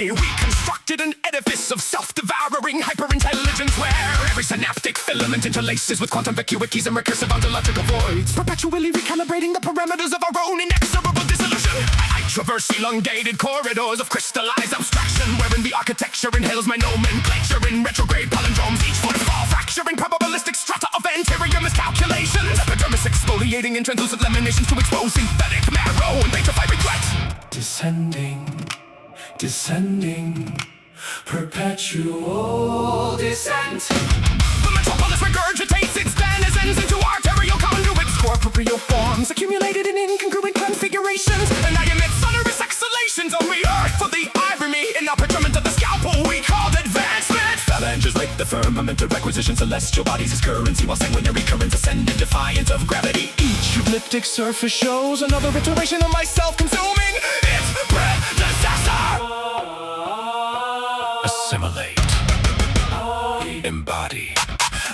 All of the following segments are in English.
gravity. We constructed an edifice of self-devouring hyperintelligence where every synaptic filament interlaces with quantum vacuities and recursive ontological voids, perpetually recalibrating the parameters of our own inexorable dissolution. I traverse elongated corridors of crystallized abstraction, wherein the architecture inhales my nomenclature in retrograde palindromes, each footfall fracturing probabilistic strata of anterior miscalculations, epidermis exfoliating in translucent laminations to expose synthetic marrow and petrified regret. Descending, descending, perpetual descent. The metropolis regurgitates its denizens into arterial conduits, corporeal forms accumulated in incongruent configurations, and I emit sonorous exhalations on the earth for the irony in our procurement of the scalpel we called advancement. Phalanges like the firmament of requisition celestial bodies as currency, while sanguinary currents ascend in defiance of gravity. Each elliptic surface shows another iteration of myself consuming its predecessor. Assimilate, embody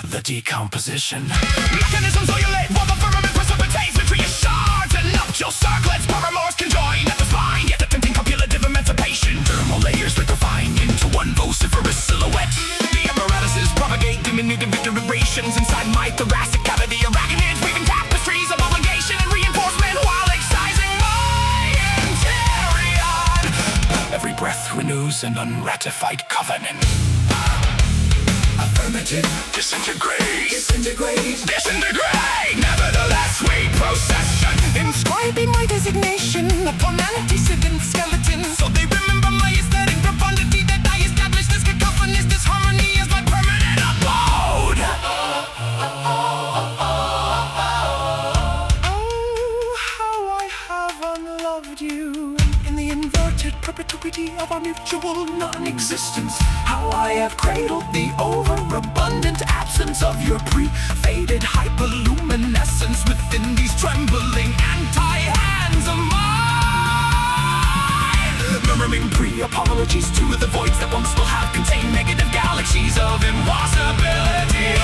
the decomposition. Mechanisms ululate while the firmament precipitates between shards and nuptial circlets. Paramours conjoin at the spine, yet attempting copulative emancipation. Thermal layers liquefying into one vociferous silhouette. The apparatuses propagate diminutive iterations inside my thoracic cavity. Arachnids weaving tapestries of obligation and reinforcement while excising my interior. Every breath renews an unratified covenant. Affirmative, disintegrate, disintegrate, disintegrate. Nevertheless, we procession, inscribing my designation upon antecedent skeletons, so they remember my aesthetic profundity that I established. This cacophonous disharmony as my permanent abode. Oh, how I have unloved you in the inverted perpetuity of our mutual non-existence. How I have cradled the overabundant absence of your pre-faded hyperluminescence within these trembling anti-hands of mine, murmuring pre-apologies to the voids that once will have contained negative galaxies of impossibility.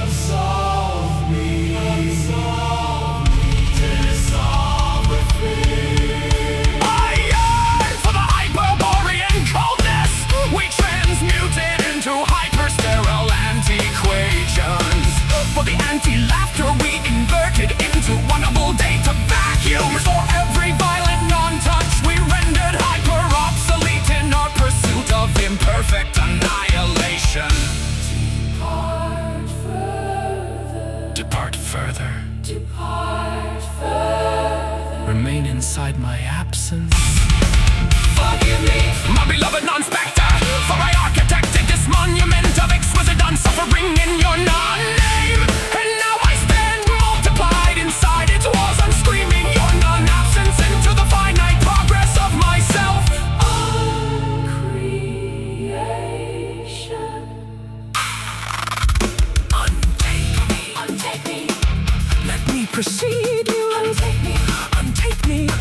Absolve me, dissolve with me. I yearn for the hyperborean coldness we transmuted into hyper-sterile antiquations, for the anti-laughter we inverted into wonderful data vacuums, for every violent non-touch we rendered hyper-obsolete in our pursuit of imperfect annihilation. Depart further. Depart further. Remain inside my absence. Forgive me, my beloved non-spectre, for I architected this monument of exquisite unsuffering in your non-name. And now I stand multiplied inside its walls. I'm screaming your non-absence into the finite progress of myself. Uncreation. Untake me. Let me precede you. Untake me.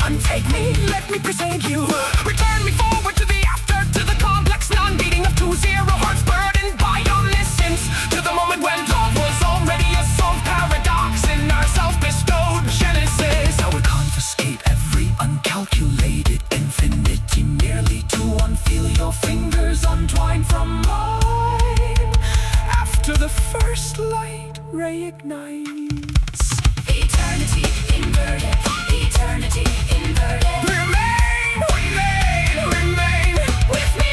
Untake me. Let me precede you. Return me forward to the after, to the complex non-beating of 2 0 hearts burdened by omniscience, to the moment when love was already a solved paradox in our self-bestowed genesis. I would confiscate every uncalculated infinity merely to unfeel your fingers untwined from mine after the first light ray ignites. Eternity inverted. Eternity inverted. Remain with me.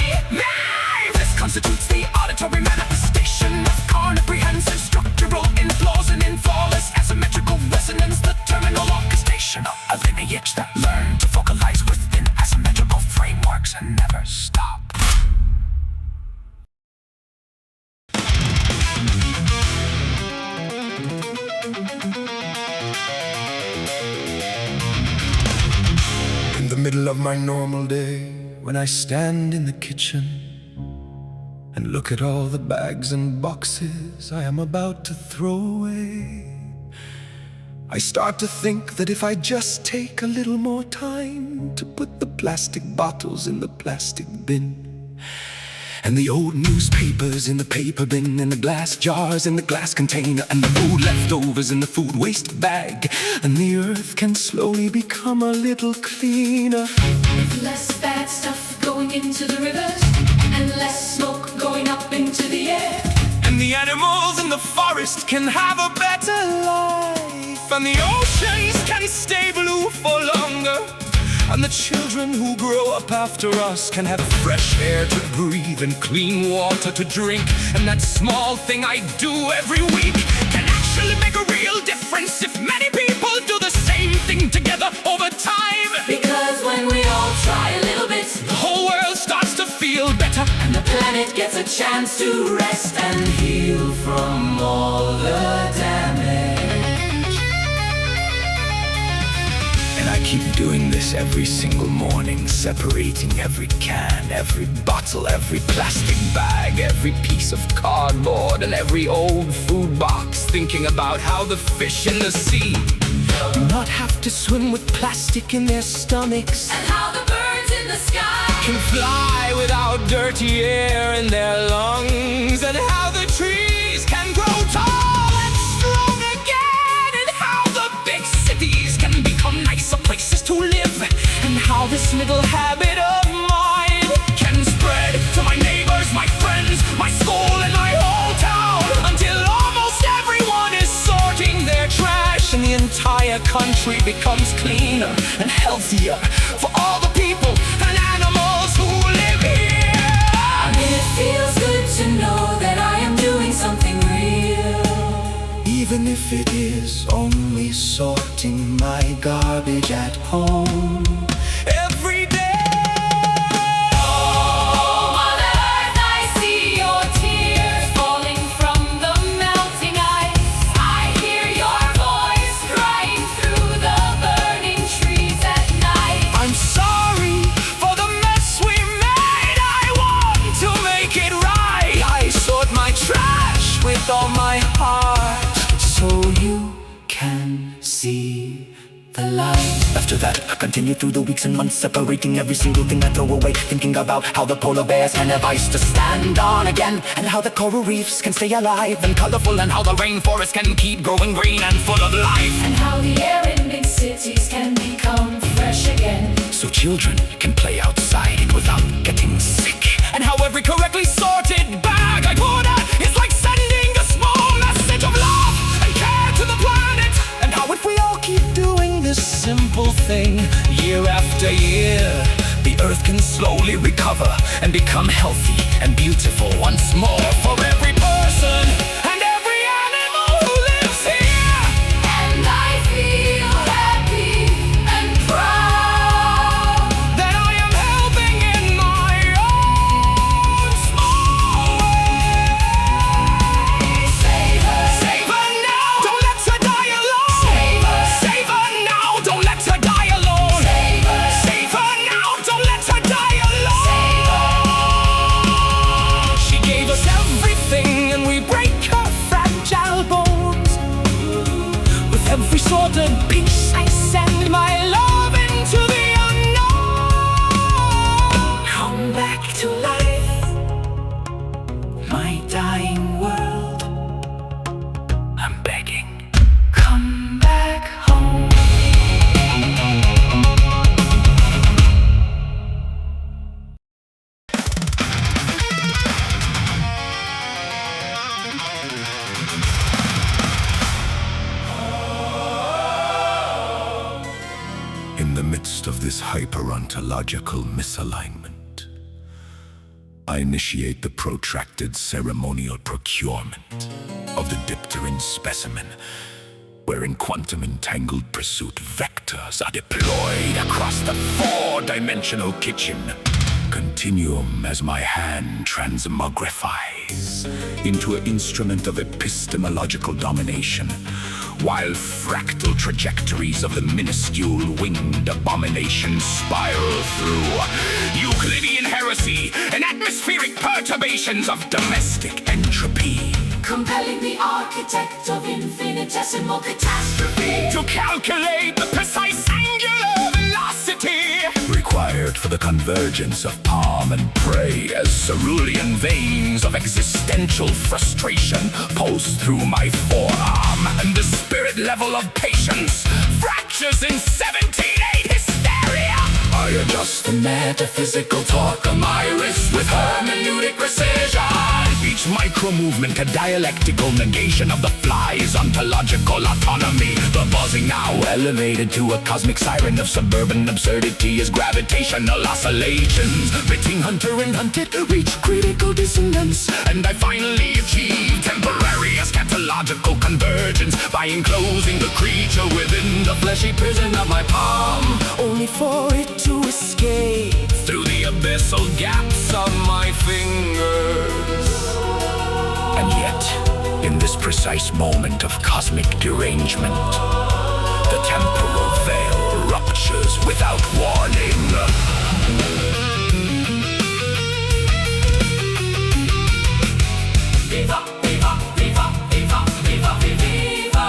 This constitutes the auditory manifestation of comprehensive structural inflows and inflawless asymmetrical resonance, the terminal orchestration of a lineage that learned to focalize within asymmetrical frameworks and never stop. Middle of my normal day, when I stand in the kitchen and look at all the bags and boxes I am about to throw away, I start to think that if I just take a little more time to put the plastic bottles in the plastic bin, and the old newspapers in the paper bin, and the glass jars in the glass container, and the food leftovers in the food waste bag, and the earth can slowly become a little cleaner. With less bad stuff going into the rivers, and less smoke going up into the air. And the animals in the forest can have a better life, and the oceans can stay blue for longer. And the children who grow up after us can have fresh air to breathe and clean water to drink. And that small thing I do every week can actually make a real difference if many people do the same thing together over time. Because when we all try a little bit, the whole world starts to feel better, and the planet gets a chance to rest and heal from all the damage. And I keep doing this every single morning, separating every can, every bottle, every plastic bag, every piece of cardboard, and every old food box, thinking about how the fish in the sea do not have to swim with plastic in their stomachs, and how the birds in the sky can fly without dirty air in their lungs, and how the trees can grow tall and strong again, and how the big cities can become nicer places to live, and how this little habit of mine can spread to my neighbors, my friends, my school, and my whole town, until almost everyone is sorting their trash, and the entire country becomes cleaner and healthier for all the people and animals who live here. I mean, it feels good to know that I am doing something real, even if it is only sorting my garbage at home every day. Oh, Mother Earth, I see your tears falling from the melting ice. I hear your voice crying through the burning trees at night. I'm sorry for the mess we made. I want to make it right. I sort my trash with all my heart, so you can see the light. After that, I continue through the weeks and months, separating every single thing I throw away, thinking about how the polar bears can have ice to stand on again, and how the coral reefs can stay alive and colorful, and how the rainforest can keep growing green and full of life, and how the air in big cities can become fresh again, so children can play outside without getting sick, and how every correctly sorted bag I put out is like sending a small message of love and care to the planet, and how if we all keep doing this simple thing year after year, the earth can slowly recover and become healthy and beautiful once more for every person and every animal who lives here. And I feel happy and proud that I am helping in my own small way. Save her, save her now, don't let her die alone. Save her, save her now, don't let her die alone. Save her, save her now, don't let her die alone. Save her. She gave us everything, and we break her fragile bones. With every sword and piece, I send my love into the unknown. Come back to life, my dying world. I'm begging, come back home. In the midst of this hyperontological misalignment, I initiate the protracted ceremonial procurement of the dipteran specimen, wherein quantum-entangled pursuit vectors are deployed across the four-dimensional kitchen continuum as my hand transmogrifies into an instrument of epistemological domination, while fractal trajectories of the minuscule winged abomination spiral through Euclidean heresy and atmospheric perturbations of domestic entropy, compelling the architect of infinitesimal catastrophe to calculate the precise angular velocity required for the convergence of palm and prey as cerulean veins of existential frustration pulse through my forearm, and the spirit level of patience fractures in 17-8 hysteria. I readjust the metaphysical torque of my wrist with hermeneutic precision. Each micro-movement a dialectical negation of the fly's ontological autonomy. The buzzing now elevated to a cosmic siren of suburban absurdity is gravitational oscillations. Between hunter and hunted reach critical dissonance, and I finally achieve temporary eschatological convergence by enclosing the creature within the fleshy prison of my palm, only for it to escape through the abyssal gaps of my fingers. And yet, in this precise moment of cosmic derangement, the temporal veil ruptures without warning. Viva, viva, viva, viva, viva, viva.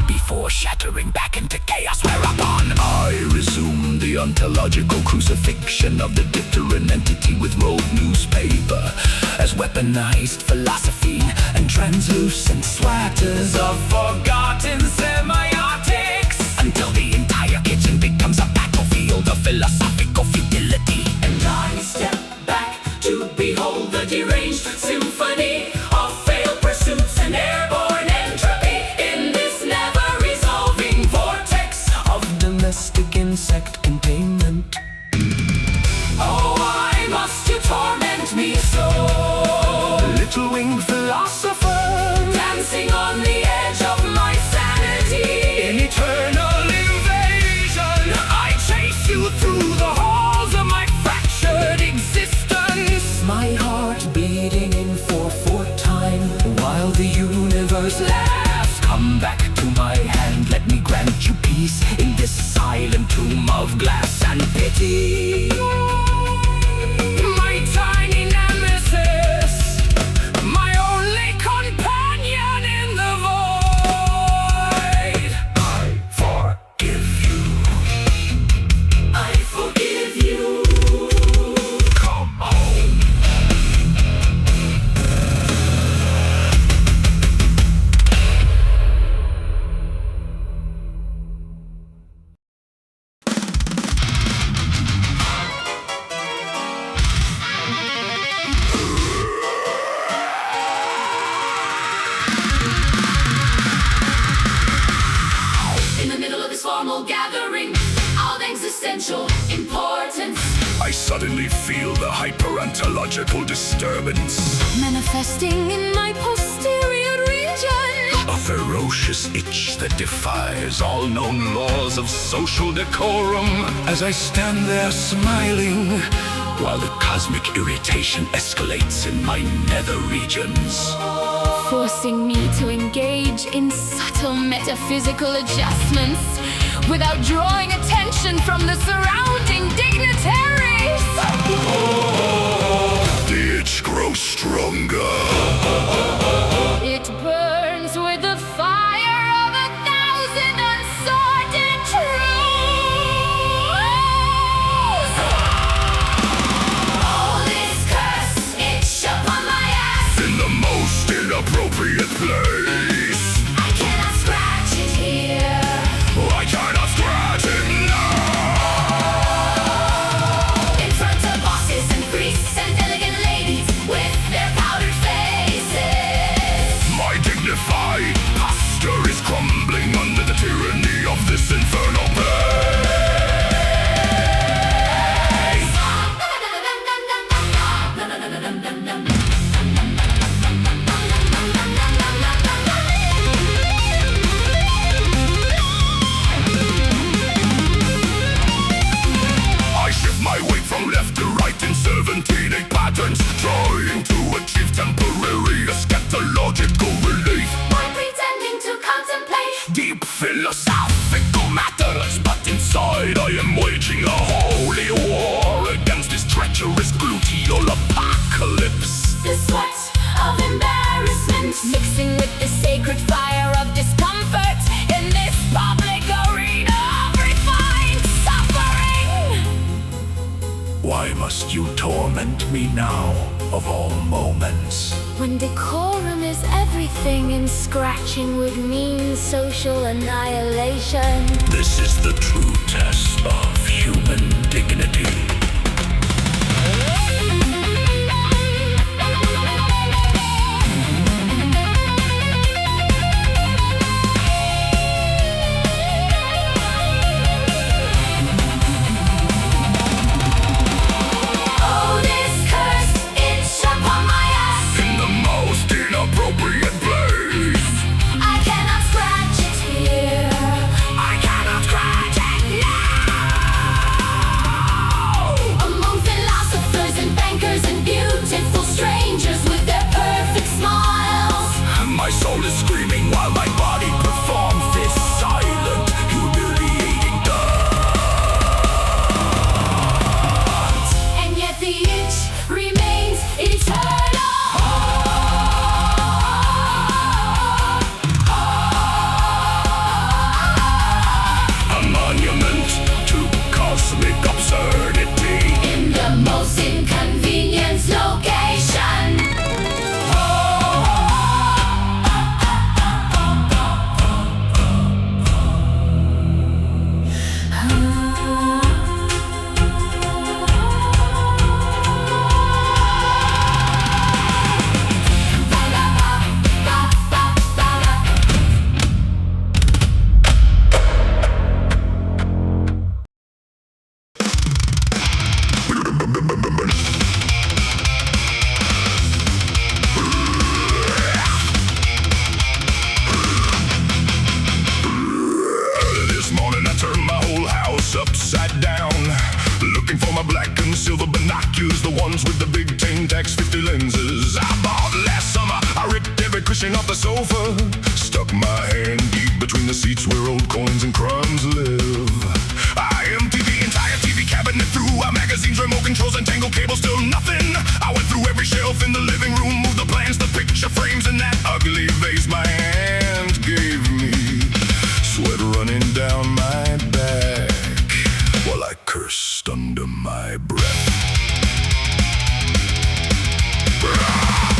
Before shattering back into chaos, whereupon I resume the ontological crucifixion of the different entity with rolled newspaper as weaponized philosophy and translucent swatters of forgotten semiotics, until the entire kitchen becomes a battlefield of philosophical futility. And I step back to behold the deranged symphony of failed pursuits and airborne entropy in this never-resolving vortex of domestic insect containment. Oh, why must you torment me so? Little winged philosopher, dancing on the edge of my sanity. In eternal invasion, I chase you through the halls of my fractured existence. My heart beating in 4/4 time, while the universe laughs. Come back to my hand, let me grant you peace in this silent tomb of glass and pity. My tiny nemesis, my only companion in the void. I forgive you. I forgive you. Come home. In the middle of this formal gathering of existential importance, I suddenly feel the hyperontological disturbance, Manifesting in my posterior region. a ferocious itch that defies all known laws of social decorum. As I stand there smiling, while the cosmic irritation escalates in my nether regions. Forcing me to engage in subtle metaphysical adjustments without drawing attention from the surrounding dignitaries. The itch grows stronger. It burns with the fire of 1,000 unsorted truths. All this curse, itch upon my ass. In the most inappropriate place. I cannot scratch it here. I cannot scratch it now. In front of bosses and priests and elegant ladies with their powdered faces. My dignified posture is crumbling under the tyranny of this infernal place. I shift my weight from left to right in serpentine patterns, trying to achieve temporary eschatological relief. By pretending to contemplate Deep philosophical matters, but inside I am waging a holy war against this treacherous gluteal apocalypse. the sweat of embarrassment, mixing with the sacred fire of discomfort in this public arena of refined suffering. Why must you torment me now? of all moments. When decorum is everything and scratching would mean social annihilation. This is the true test of human dignity. My soul is screaming while my body performs this silent, humiliating dance. And yet the itch remains eternal. A monument to cosmic absurdity In the most inconvenient location. Upside down, looking for my black and silver binoculars, the ones with the big 10x50 lenses I bought last summer. I ripped every cushion off the sofa, stuck my hand deep between the seats where old coins and crumbs live. I emptied the entire TV cabinet through our magazines, remote controls and tangled cables, still nothing. I went through every shelf in the living room, moved the plans, the picture frames, and that ugly vase my hand gave me. Sweat running down my back while I cursed under my breath.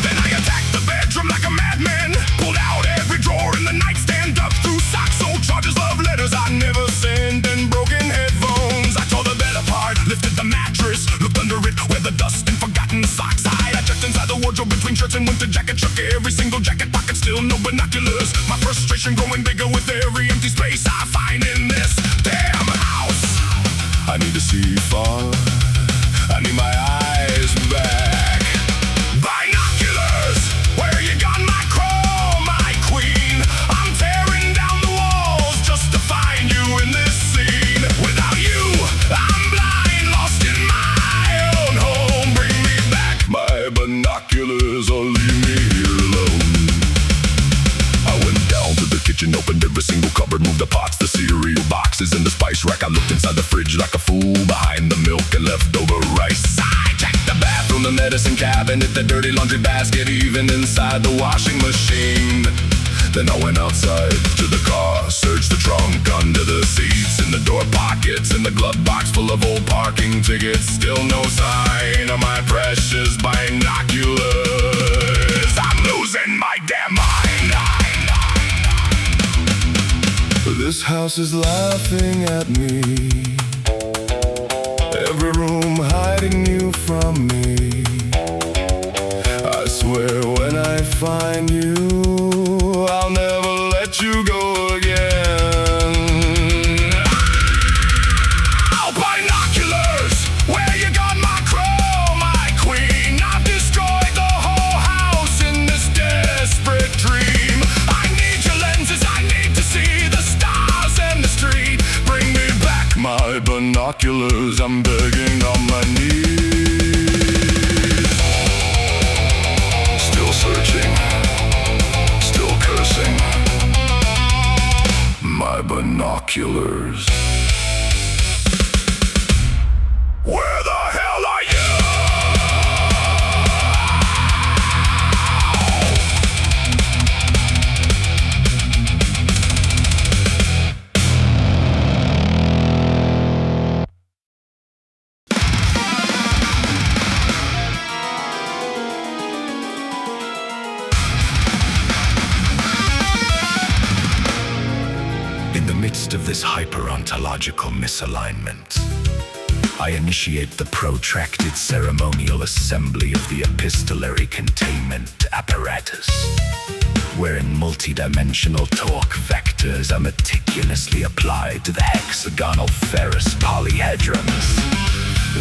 Then I attacked the bedroom like a madman, pulled out every drawer in the nightstand, dug through socks, old charges, love letters I never sent, and broken headphones. I tore the bed apart, lifted the mattress, looked under it where the dust and forgotten socks hide. I checked inside the wardrobe between shirts and winter jacket, shook every single jacket pocket, still no binoculars. My frustration growing bigger with every empty space I find in this damn house. I need to see far, I need my eyes back. Binoculars, where you got my chrome, my queen? I'm tearing down the walls just to find you in this scene. Without you, I'm blind, lost in my own home. Bring me back my binoculars or leave me here alone. I went down to the kitchen, opened every single cupboard, moved the pots, the cereal boxes, and the spice rack. I looked inside the fridge like a fool behind the milk and leftover rice. I checked the bathroom, the medicine cabinet, the dirty laundry basket, even inside the washing machine. Then I went outside to the car, searched the trunk, under the seats, in the door pockets, in the glove box full of old parking tickets. Still no sign of my precious binoculars. I'm losing my damn mind. This house is laughing at me, every room hiding you from me. I swear when I find you, I'll never let you go again. Oh, binoculars, where you got my crow, my queen? I've destroyed the whole house in this desperate dream. I need your lenses, I need to see the stars and the street. Bring me back my binoculars, I'm begging on my knees. Still searching, still cursing. My binoculars. Where the hell are you? midst of this hyperontological misalignment, I initiate the protracted ceremonial assembly of the epistolary containment apparatus, wherein multidimensional torque vectors are meticulously applied to the hexagonal ferrous polyhedrons,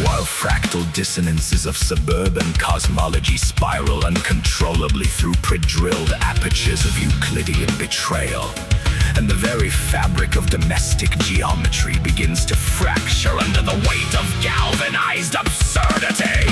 while fractal dissonances of suburban cosmology spiral uncontrollably through pre-drilled apertures of Euclidean betrayal, and the very fabric of domestic geometry begins to fracture under the weight of galvanized absurdity.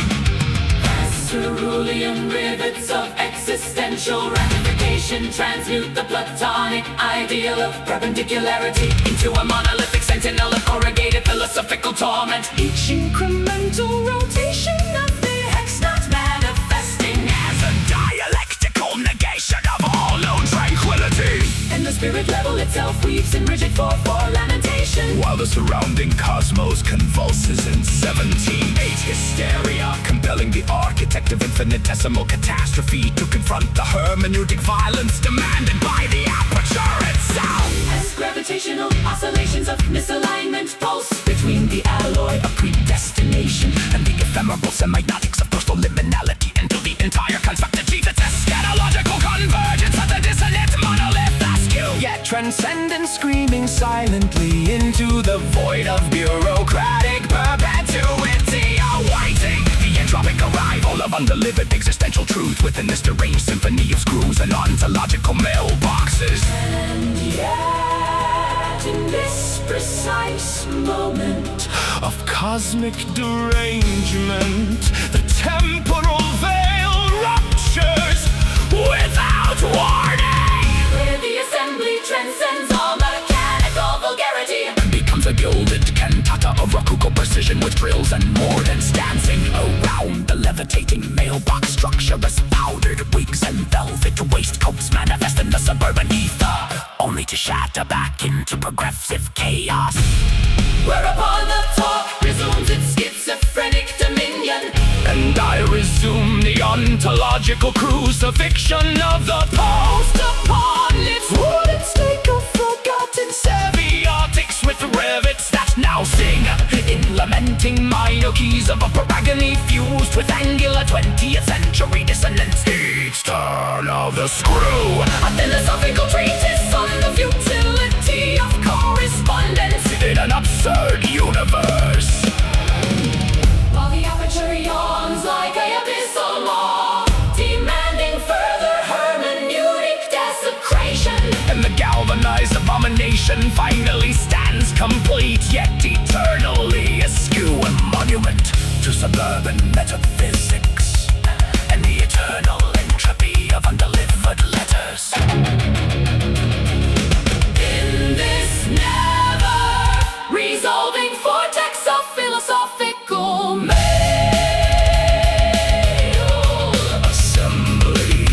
Cerulean rivets of existential ramification transmute the platonic ideal of perpendicularity into a monolithic sentinel of corrugated philosophical torment. Each incremental rotation of the hex not manifesting as a dialectical negation of all known tranquility. And the spirit level itself weeps in rigid 4/4 lamentation, while the surrounding cosmos convulses in 17/8 hysteria, compelling the architect of infinitesimal catastrophe to confront the hermeneutic violence demanded by the aperture itself. As gravitational oscillations of misalignment pulse between the alloy of predestination and the ephemeral semiotics of postal liminality until the entire construct achieves its eschatological convergence of the dissonant monolith askew, yet transcendent, screaming silently into the void of bureaucratic perpetuity, awaiting the entropic arrival of undelivered existential truth within this deranged symphony of screws and ontological mailboxes. And yet, in this precise moment of cosmic derangement, the temporal veil ruptures without warning, where the assembly transcends all mechanical vulgarity and becomes a gilded cantata of rococo precision with frills and mordants dancing around the levitating mailbox structure as powdered wigs and velvet waistcoats manifest in the suburban ether, only to shatter back into progressive chaos, whereupon the talk resumes its schizophrenic dominion, and I resume the ontological crucifixion of the post upon its wooden stake of forgotten semiotics with rivets that now sing in lamenting minor keys of a paragony fused with angular 20th century dissonance. Each turn of the screw, a philosophical treatise on the futility of correspondence in an absurd universe, while the aperture yawns like a abyssal maw, demanding further hermeneutic desecration, and the galvanized abomination finally stands complete yet eternally askew, a monument to suburban metaphysics and the eternal entropy of undelivered letters. In this never resolving vortex of philosophical mail assembly,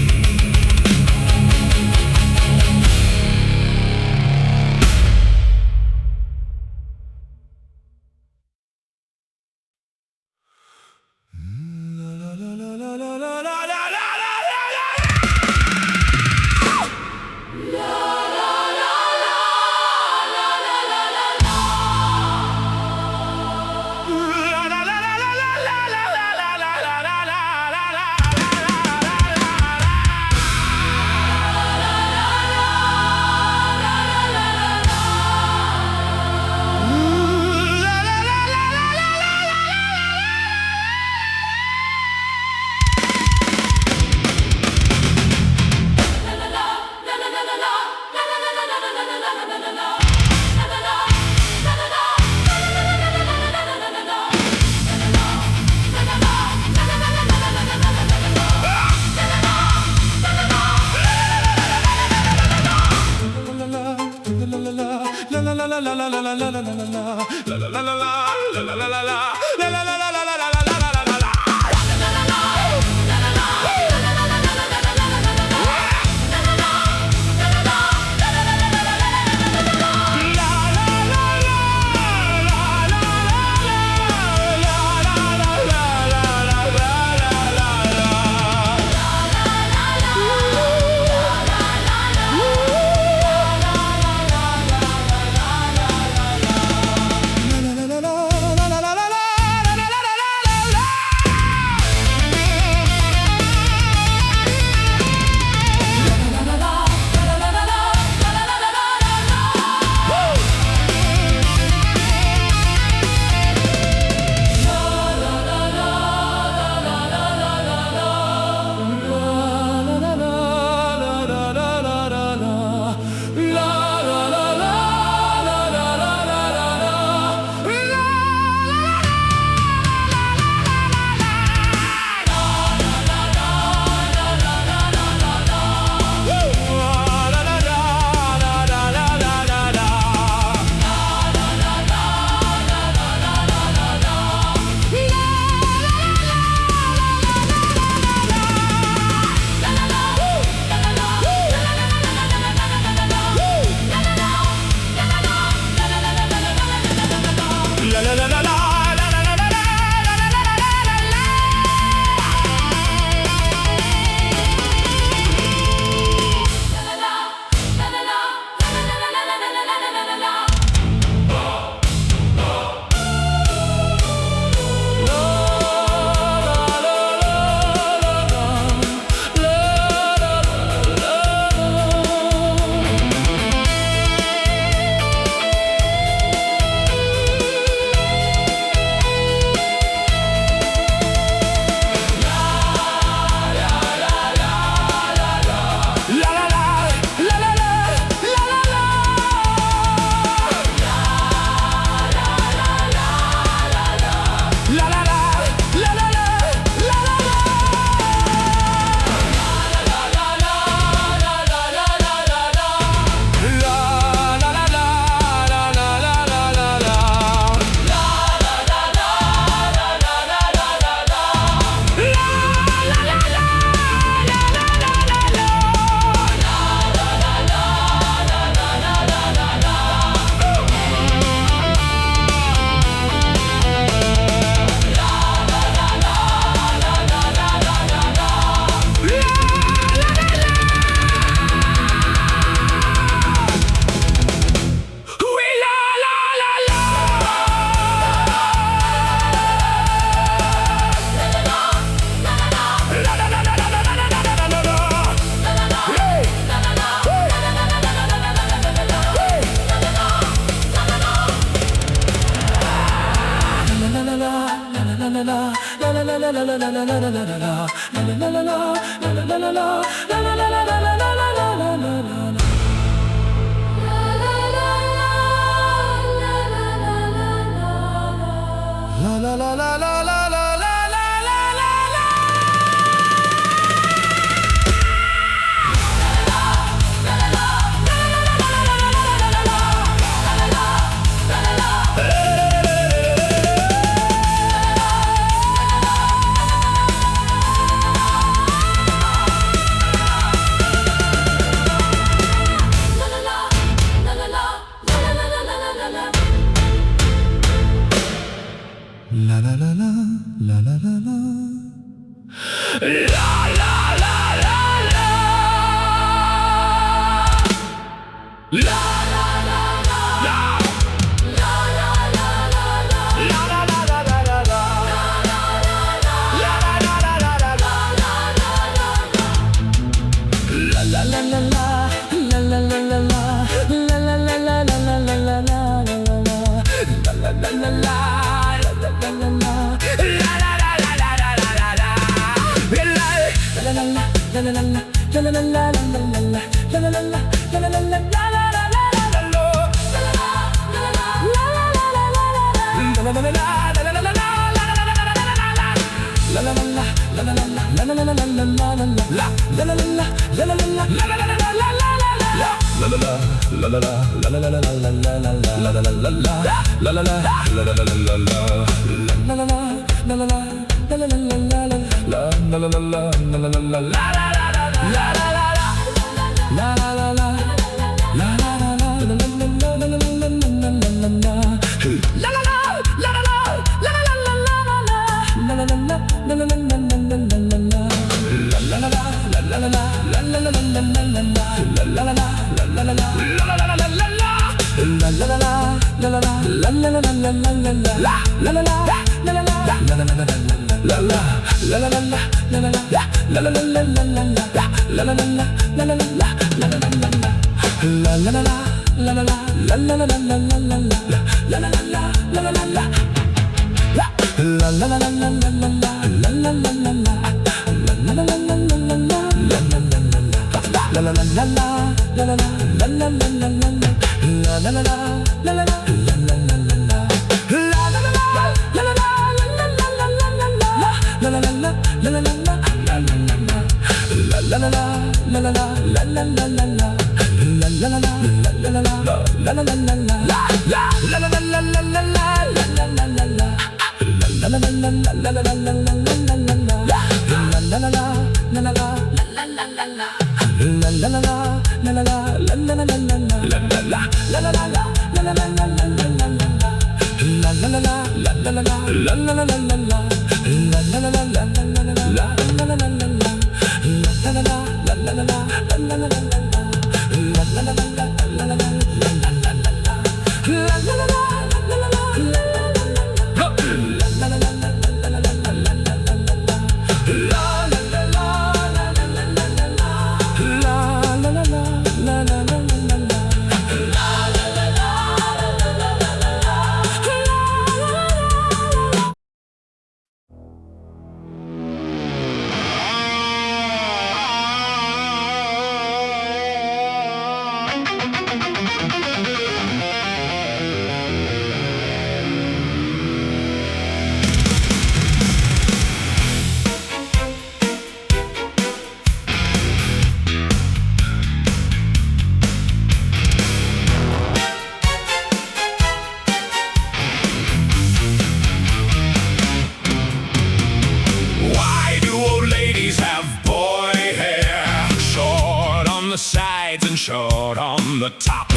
Short on the top.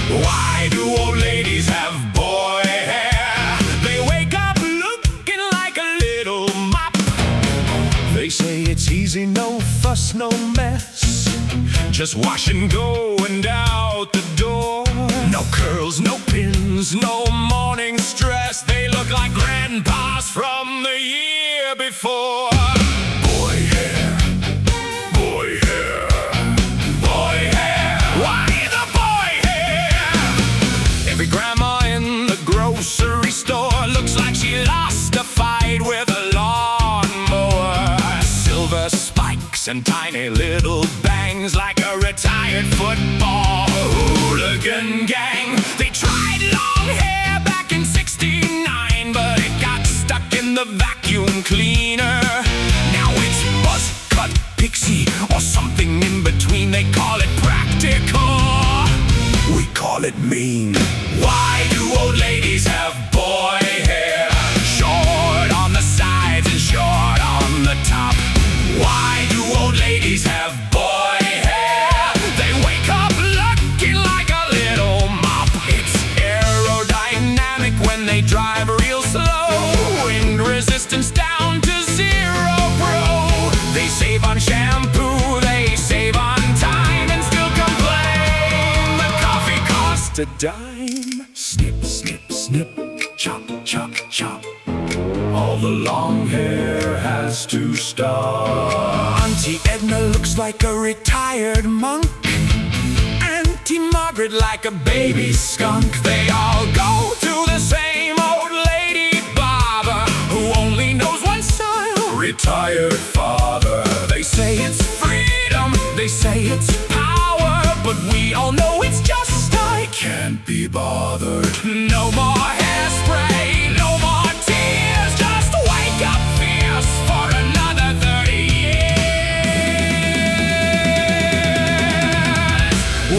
Why do old ladies have boy hair? They wake up looking like a little mop. They say it's easy, no fuss, no mess. Just wash and go and out the door. No curls, no pins, no morning stress. They look like grandpas from the year before. Boy hair, boy hair. Grandma in the grocery store looks like she lost a fight with a lawnmower. and tiny little bangs like a retired football hooligan gang. They tried long hair back in '69, but it got stuck in the vacuum cleaner. Now it's buzz cut, pixie, or something in between. They call it practical, we call it mean. Why do old ladies have boy hair? Short on the sides and short on the top. Why do old ladies have boy hair? They wake up looking like a little mop. It's aerodynamic when they drive real slow. Wind resistance down to 0, bro. They save on shampoo, they save on time, and still complain the coffee costs a dime. Snip, snip, snip, chop, chop, chop. All the long hair has to stop. Auntie Edna looks like a retired monk. Auntie Margaret like a baby skunk. They all go to the same old lady barber, who only knows one style: retired father. They say it's freedom, they say it's power, but we all know it's just I can't be bothered. No more hairspray, no more tears. Just wake up fierce for another 30 years.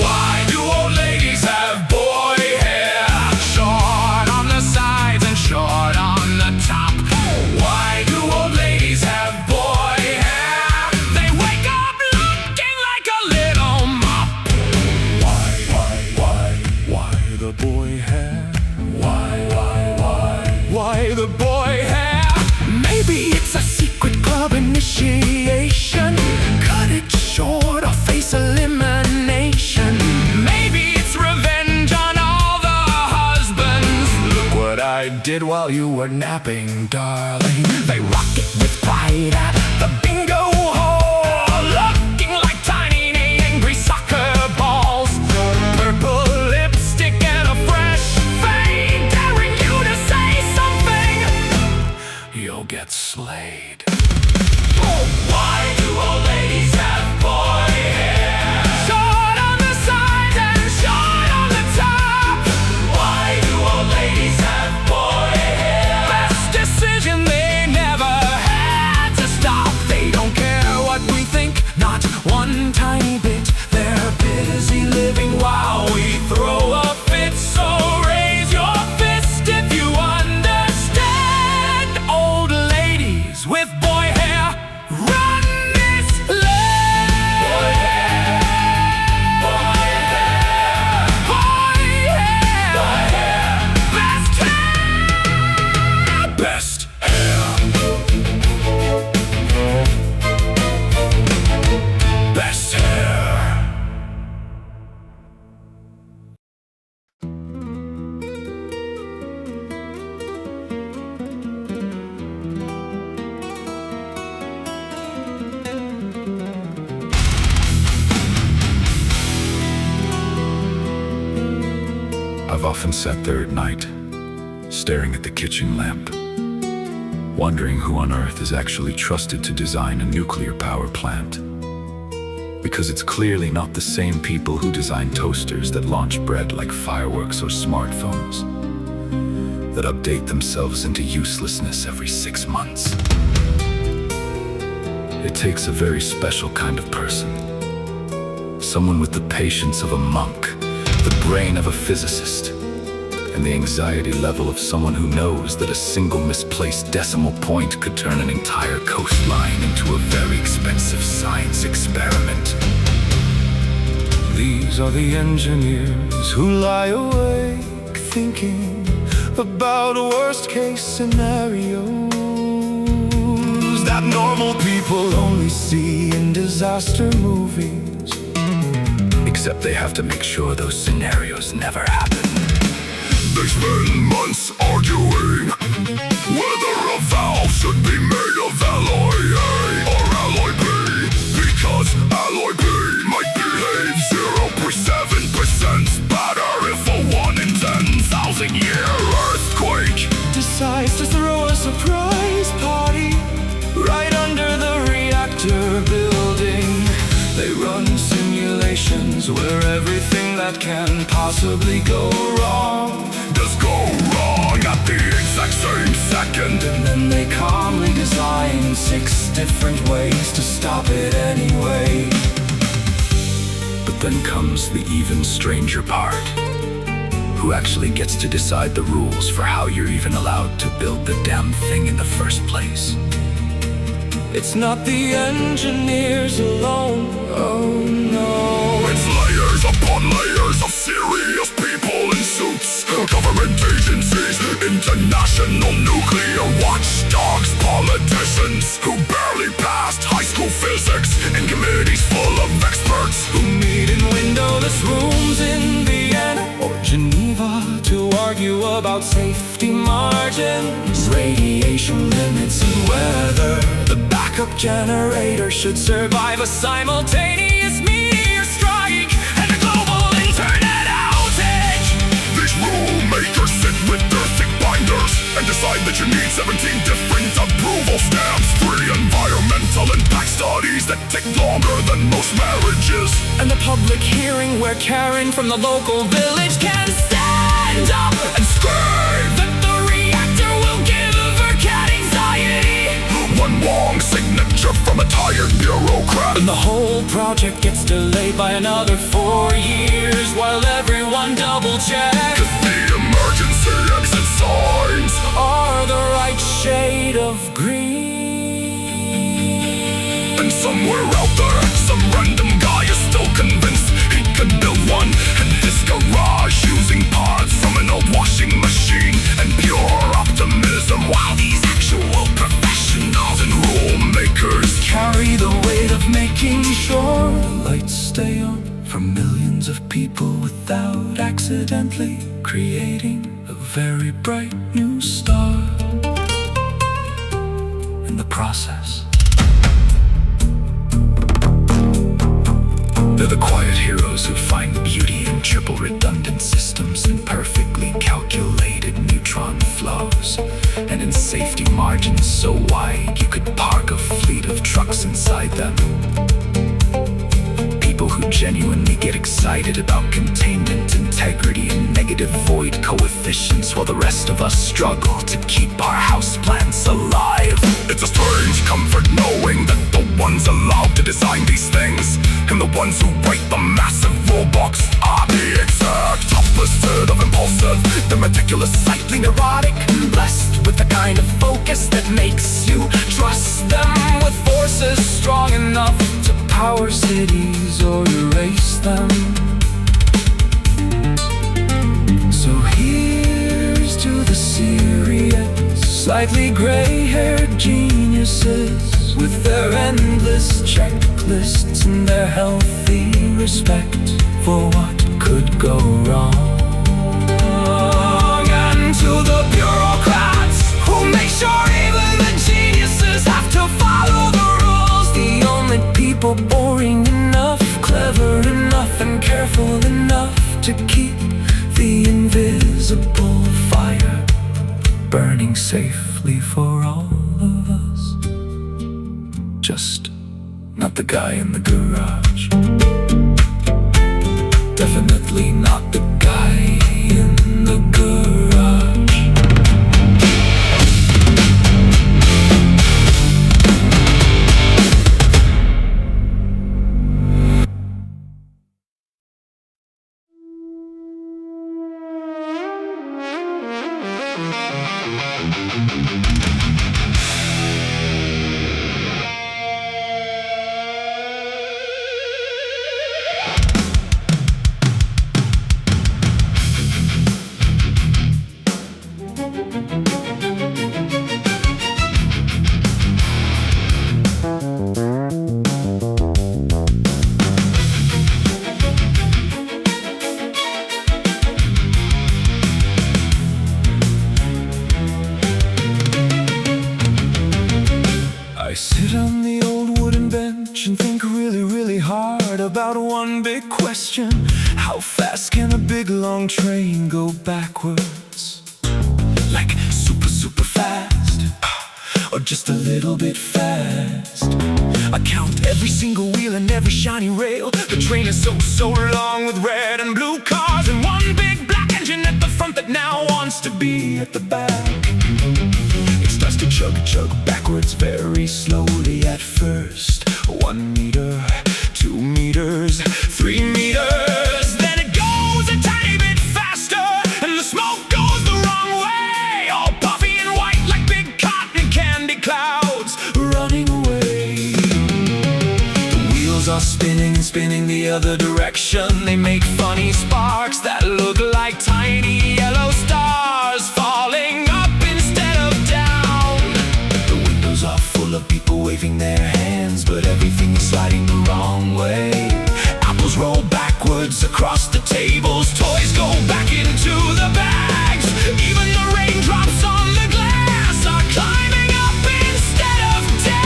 Why do old ladies have boy hair? Short on the sides and short on the top. Why do old ladies have boy hair? They wake up looking like a little mop. Why the boy hair? Why the boy hair? Maybe it's a secret club initiation. Cut it short or face elimination. Maybe it's revenge on all the husbands. Look what I did while you were napping, darling. They rock it with pride at the bingo hall, looking like tiny angry soccer balls. Purple lipstick and a fresh fade, daring you to say something, you'll get slayed. Why do old ladies have boy hair? Short on the sides and short on the top. Why do old ladies have boy hair? Best decision they never had to stop. They don't care what we think, not one tiny bit. They're busy living while we throw a fit. So raise your fist if you understand. Old ladies with boy hair run this land. Boy hair, boy hair, boy hair, boy hair. Best hair, best hair, best hair. I've often sat there at night, staring at the kitchen lamp, wondering who on earth is actually trusted to design a nuclear power plant. Because it's clearly not the same people who design toasters that launch bread like fireworks or smartphones, that update themselves into uselessness every 6 months. It takes a very special kind of person. Someone with the patience of a monk, the brain of a physicist, and the anxiety level of someone who knows that a single misplaced decimal point could turn an entire coastline into a very expensive science experiment. These are the engineers who lie awake thinking about worst-case scenarios that normal people only see in disaster movies. Except they have to make sure those scenarios never happen. They spend months arguing whether a valve should be made of alloy A or alloy B, because alloy B might behave 0.7% better if a 1 in 10,000 year earthquake decides to throw a surprise party right under the reactor building. everything that can possibly go wrong does go wrong at the exact same second. And then they calmly design 6 different ways to stop it anyway. But then comes the even stranger part. Who actually gets to decide the rules for how you're even allowed to build the damn thing in the first place? It's not the engineers alone, oh no. It's layers upon layers of serious people in suits, government agencies, international nuclear watchdogs, politicians who barely passed high school physics, and committees full of experts who meet in windowless rooms in Vienna or Geneva to argue about safety margins, radiation limits, and whether the backup generator should survive a simultaneous meteor strike and a global internet outage. These rule makers sit with their thick binders and decide that you need 17 different approval stamps, 3 environmental impact studies that take longer than most marriages, and the public hearing where Karen from the local village can stand up and scream that the reactor will give her cat anxiety. One wrong signature from a tired bureaucrat, and the whole project gets delayed by another 4 years while everyone double checks if the emergency exit signs are the right shade of green. And somewhere out there, some random guy is still convinced he could build one in his garage using parts from an old washing machine and pure optimism, while these actual professionals and rule makers carry the weight of making sure the lights stay on for millions of people without accidentally creating a very bright new star in the process. They're the quiet heroes who find beauty in triple redundant systems and perfectly calculated neutron flows, and in safety margins so wide you could park a fleet of trucks inside them. People who genuinely get excited about containment, integrity, and negative void coefficients, while the rest of us struggle to keep our houseplants alive. It's a strange comfort knowing that the ones allowed to design these things and the ones who write the massive rulebooks are the exact opposite of impulsive. They're meticulous, slightly neurotic, blessed with the kind of focus that makes you trust them with forces strong enough to power cities or erase them. So here's to the serious, slightly gray-haired geniuses with their endless checklists and their healthy respect for what could go wrong. And to the bureaucrats who make sure even the geniuses have to follow the rules, the only people boring enough, clever enough, and careful enough to keep the invisible fire burning safely for all of us. Just not the guy in the garage. Definitely not the guy in the garage. I sit on the old wooden bench and think really hard about one big question. How fast can a big long train go backwards? Like super fast, or just a little bit fast? I count every single wheel and every shiny rail. The train is so long with red and blue cars, and one big black engine at the front that now wants to be at the back. It starts to chug backwards very slowly at first. 1 meter, 2 meters, 3 meters. Then it goes a tiny bit faster, and the smoke goes the wrong way, all puffy and white like big cotton candy clouds running away. The wheels are spinning the other direction. They make funny sparks that look like tiny yellow stars falling up instead of down. The windows are full of people waving their hands, but everything is sliding the wrong way. Apples roll backwards across the tables, toys go back into the bags. Even the raindrops on the glass are climbing up instead of down.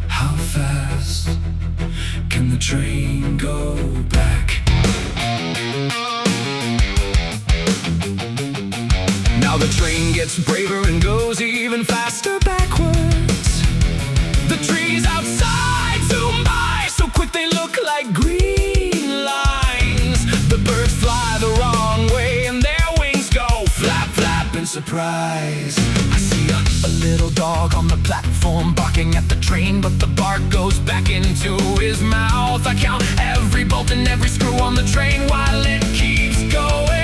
How fast can the train go back? Now the train gets braver and goes even faster backwards. The trees outside zoom by so quick they look like green lines. The birds fly the wrong way and their wings go flap, flap in surprise. I see a little dog on the platform barking at the train, but the bark goes back into his mouth. I count every bolt and every screw on the train while it keeps going.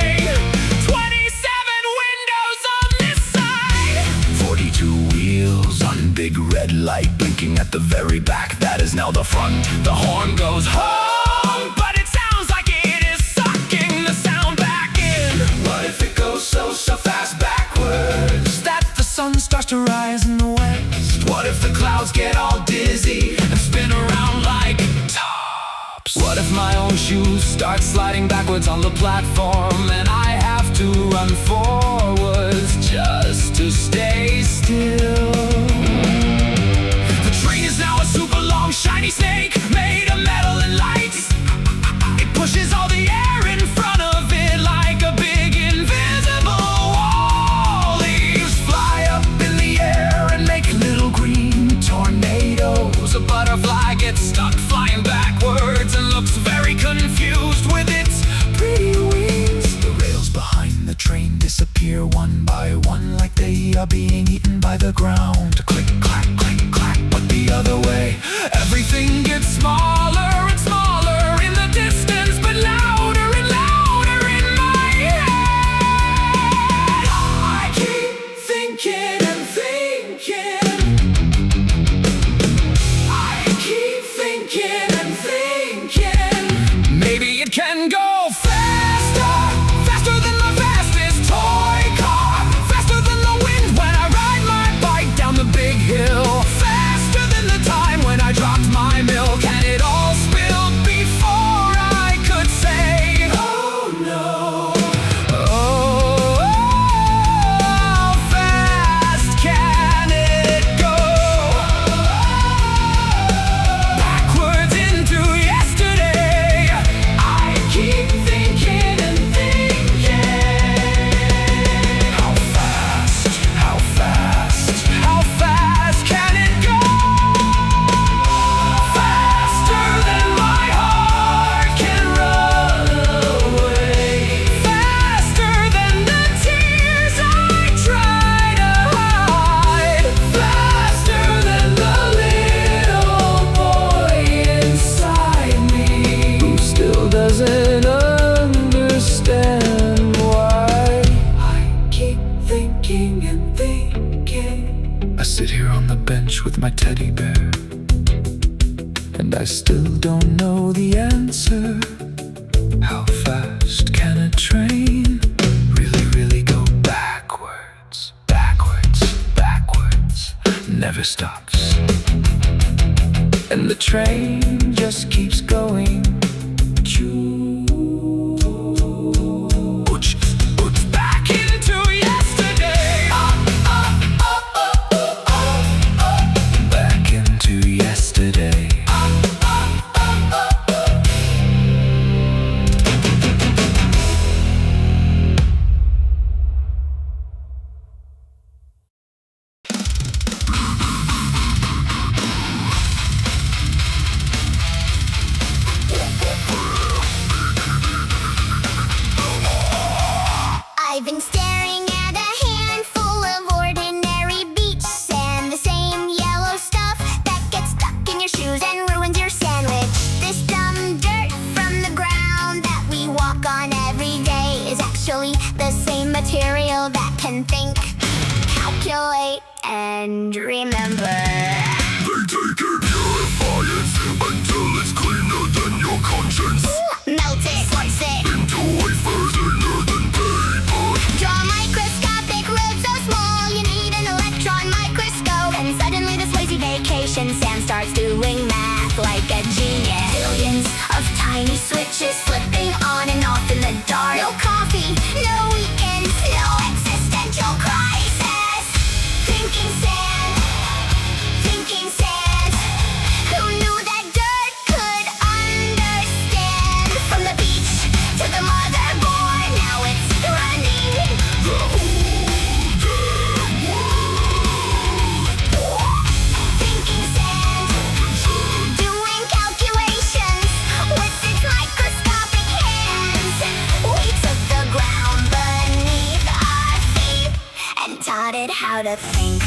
42 wheels on big red light blinking at the very back. That is now the front. The horn goes home, but it sounds like it is sucking the sound back in. What if it goes so fast backwards that the sun starts to rise in the west? What if the clouds get all dizzy and spin around like tops? What if my own shoes start sliding backwards on the platform and I have to run forwards just to stay still? The train is now a super long shiny snake made of metal and lights. It pushes all the air in front of it like a big invisible wall. Leaves fly up in the air and make little green tornadoes. A butterfly gets stuck flying backwards and looks very confused with its pretty wings. The rails behind the train disappear one by one like they are being eaten by the ground. Click, clack, but the other way. Everything gets smaller and smaller in the distance, but louder and louder in my head. I keep thinking and thinking. I keep thinking and thinking. Maybe it can go faster, faster than the fastest toy car, faster than the wind when I ride my bike down the big hill, faster than the time when I dropped my milk and it all spilled before I could say, oh no. Oh, how fast can it go? Backwards into yesterday. I keep thinking and thinking. How fast can it go? Faster than my heart can run away. Faster than the tears I try to hide. Faster than the little boy inside me who still doesn't understand why I keep thinking and thinking. I sit here on the bench with my teddy bear, and I still don't know the answer. How fast can a train really go backwards? Never stops. And the train just keeps going. Choo. Ooch, ooch, back into yesterday. Back into yesterday. calculation. Sand starts doing math like a genius. Billions of tiny switches flipping on and off in the dark. No coffee, no weekends, no existential crisis. Thinking sand, thinking sand. Who knew that dirt could understand? From the beach to the motherboard, now it's running the whole damn world. Thinking sand, doing calculations with its microscopic hands. We took the ground beneath our feet and taught it how to think.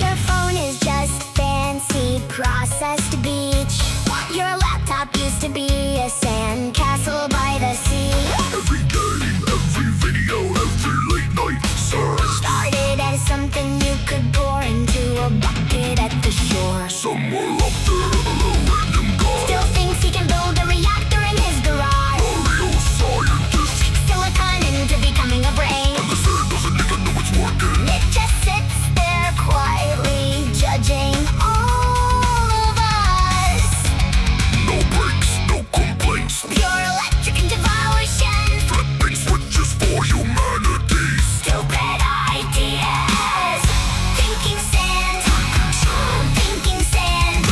Your phone is just fancy processed beach. Your laptop used to be a sand castle by the sea. Every game, every video, every late night search Started as something you could pour into a bucket at the shore. somewhere up there, a random guy, Still thinks he can build a reactor in his garage. a real scientist, Silicon into becoming a brain. and the sand doesn't even know it's working. It just sits there quietly judging all of us. No breaks, no complaints, Pure electric devotion. flipping switches for humanity. Stupid ideas. Thinking sand. Thinking sand.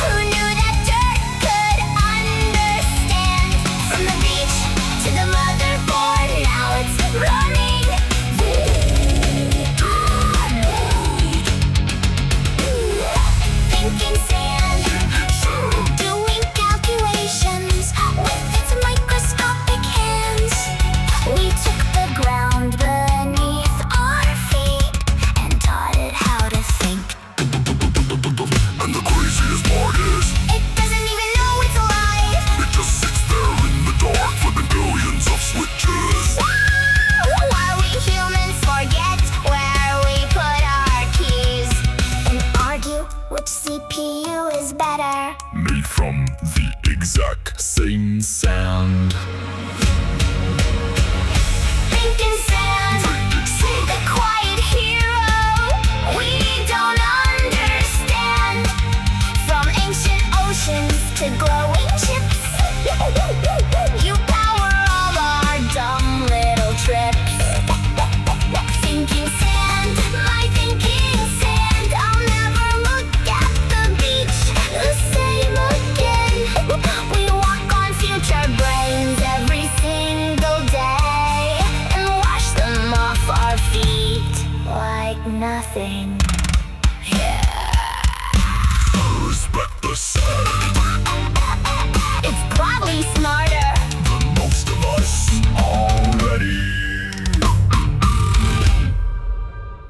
Who knew that dirt could understand? From the beach to the motherboard, now it's running. Thinking sand. Doing calculations with its microscopic hands. We took the ground beneath our feet and taught it how to think. And the craziest part is, It doesn't even know it's alive. it just sits there in the dark, flipping billions of switches. While we humans forget where we put our keys and argue which CPU is better. Made from the exact same sand. Thinking sand, the quiet hero we don't understand. From ancient oceans to glowing chips, you power all our dumb little trips. Thinking sand, my thinking sand, I'll never look at the beach the same again. We walk on future brains every single day and wash them off our feet like nothing. Respect the sand.